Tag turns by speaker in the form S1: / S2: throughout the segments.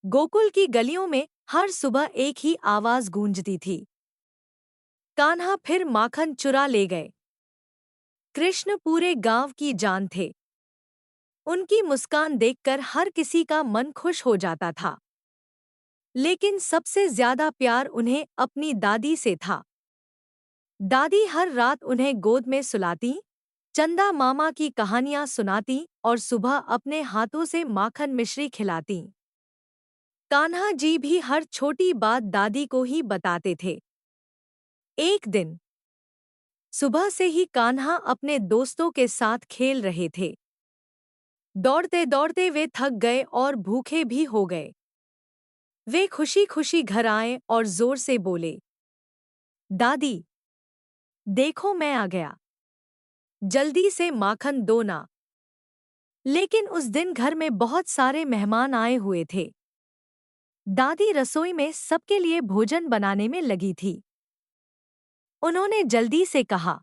S1: गोकुल की गलियों में हर सुबह एक ही आवाज गूंजती थी। कान्हा फिर माखन चुरा ले गए। कृष्ण पूरे गांव की जान थे। उनकी मुस्कान देखकर हर किसी का मन खुश हो जाता था। लेकिन सबसे ज्यादा प्यार उन्हें अपनी दादी से था। दादी हर रात उन्हें गोद में सुलाती, चंदा मामा की कहानियां सुनाती और सुबह अपने हाथों से माखन मिश्री खिलाती। कान्हा जी भी हर छोटी बात दादी को ही बताते थे। एक दिन सुबह से ही कान्हा अपने दोस्तों के साथ खेल रहे थे। दौड़ते दौड़ते वे थक गए और भूखे भी हो गए। वे खुशी खुशी घर आए और जोर से बोले, दादी, देखो मैं आ गया। जल्दी से माखन दो ना। लेकिन उस दिन घर में बहुत सारे मेहमान आए हुए थे। दादी रसोई में सबके लिए भोजन बनाने में लगी थी। उन्होंने जल्दी से कहा,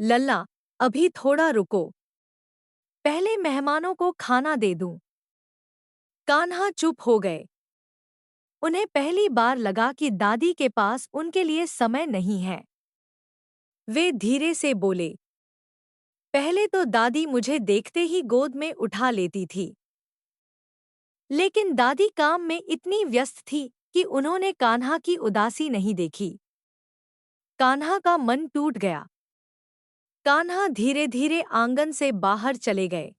S1: लल्ला, अभी थोड़ा रुको, पहले मेहमानों को खाना दे दूं। कान्हा चुप हो गए। उन्हें पहली बार लगा कि दादी के पास उनके लिए समय नहीं है। वे धीरे से बोले, पहले तो दादी मुझे देखते ही गोद में उठा लेती थी। लेकिन दादी काम में इतनी व्यस्त थी कि उन्होंने कान्हा की उदासी नहीं देखी। कान्हा का मन टूट गया। कान्हा धीरे धीरे आंगन से बाहर चले गए।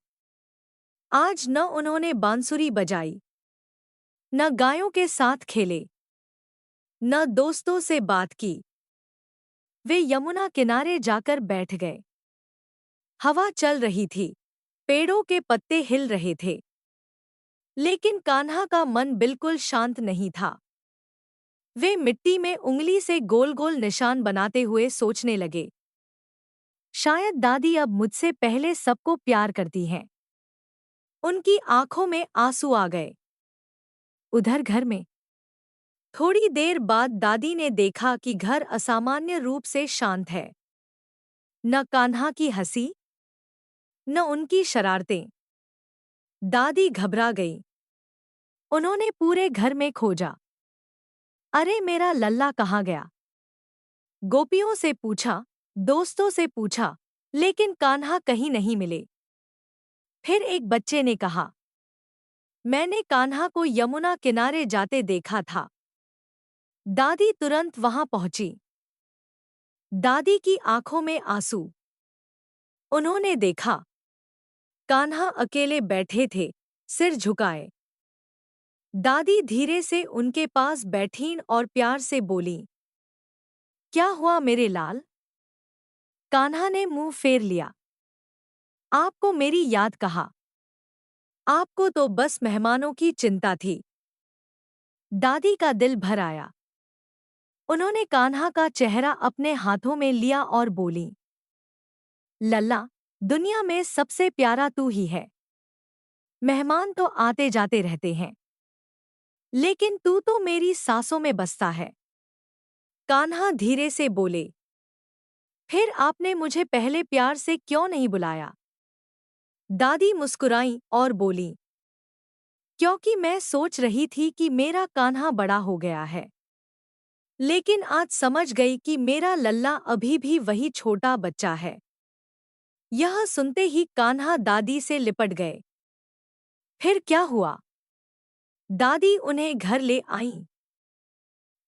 S1: आज न उन्होंने बांसुरी बजाई, न गायों के साथ खेले, न दोस्तों से बात की। वे यमुना किनारे जाकर बैठ गए। हवा चल रही थी, पेड़ों के पत्ते हिल रहे थे। लेकिन कान्हा का मन बिल्कुल शांत नहीं था। वे मिट्टी में उंगली से गोल गोल निशान बनाते हुए सोचने लगे, शायद दादी अब मुझसे पहले सबको प्यार करती हैं। उनकी आंखों में आंसू आ गए। उधर घर में थोड़ी देर बाद दादी ने देखा कि घर असामान्य रूप से शांत है। न कान्हा की हंसी, न उनकी शरारतें। दादी घबरा गई। उन्होंने पूरे घर में खोजा। अरे, मेरा लल्ला कहाँ गया? गोपियों से पूछा, दोस्तों से पूछा, लेकिन कान्हा कहीं नहीं मिले। फिर एक बच्चे ने कहा, मैंने कान्हा को यमुना किनारे जाते देखा था। दादी तुरंत वहां पहुंची। दादी की आंखों में आंसू। उन्होंने देखा, कान्हा अकेले बैठे थे, सिर झुकाए। दादी धीरे से उनके पास बैठीं और प्यार से बोलीं, क्या हुआ मेरे लाल? कान्हा ने मुंह फेर लिया। आपको मेरी याद कहाँ? आपको तो बस मेहमानों की चिंता थी। दादी का दिल भर आया। उन्होंने कान्हा का चेहरा अपने हाथों में लिया और बोलीं, लल्ला, दुनिया में सबसे प्यारा तू ही है। मेहमान तो आते जाते रहते हैं, लेकिन तू तो मेरी सांसों में बसता है। कान्हा धीरे से बोले, फिर आपने मुझे पहले प्यार से क्यों नहीं बुलाया? दादी मुस्कुराईं और बोलीं, क्योंकि मैं सोच रही थी कि मेरा कान्हा बड़ा हो गया है। लेकिन आज समझ गई कि मेरा लल्ला अभी भी वही छोटा बच्चा है। यह सुनते ही कान्हा दादी से लिपट गए। फिर क्या हुआ? दादी उन्हें घर ले आईं।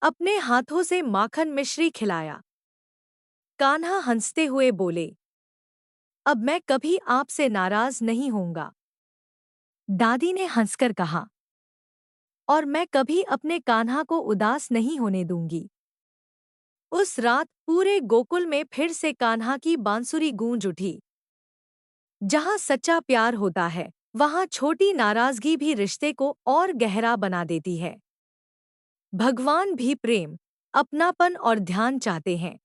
S1: अपने हाथों से माखन मिश्री खिलाया। कान्हा हंसते हुए बोले, अब मैं कभी आपसे नाराज नहीं होऊंगा। दादी ने हंसकर कहा, और मैं कभी अपने कान्हा को उदास नहीं होने दूंगी। उस रात पूरे गोकुल में फिर से कान्हा की बांसुरी गूंज उठी। जहां सच्चा प्यार होता है, वहां छोटी नाराजगी भी रिश्ते को और गहरा बना देती है। भगवान भी प्रेम, अपनापन और ध्यान चाहते हैं।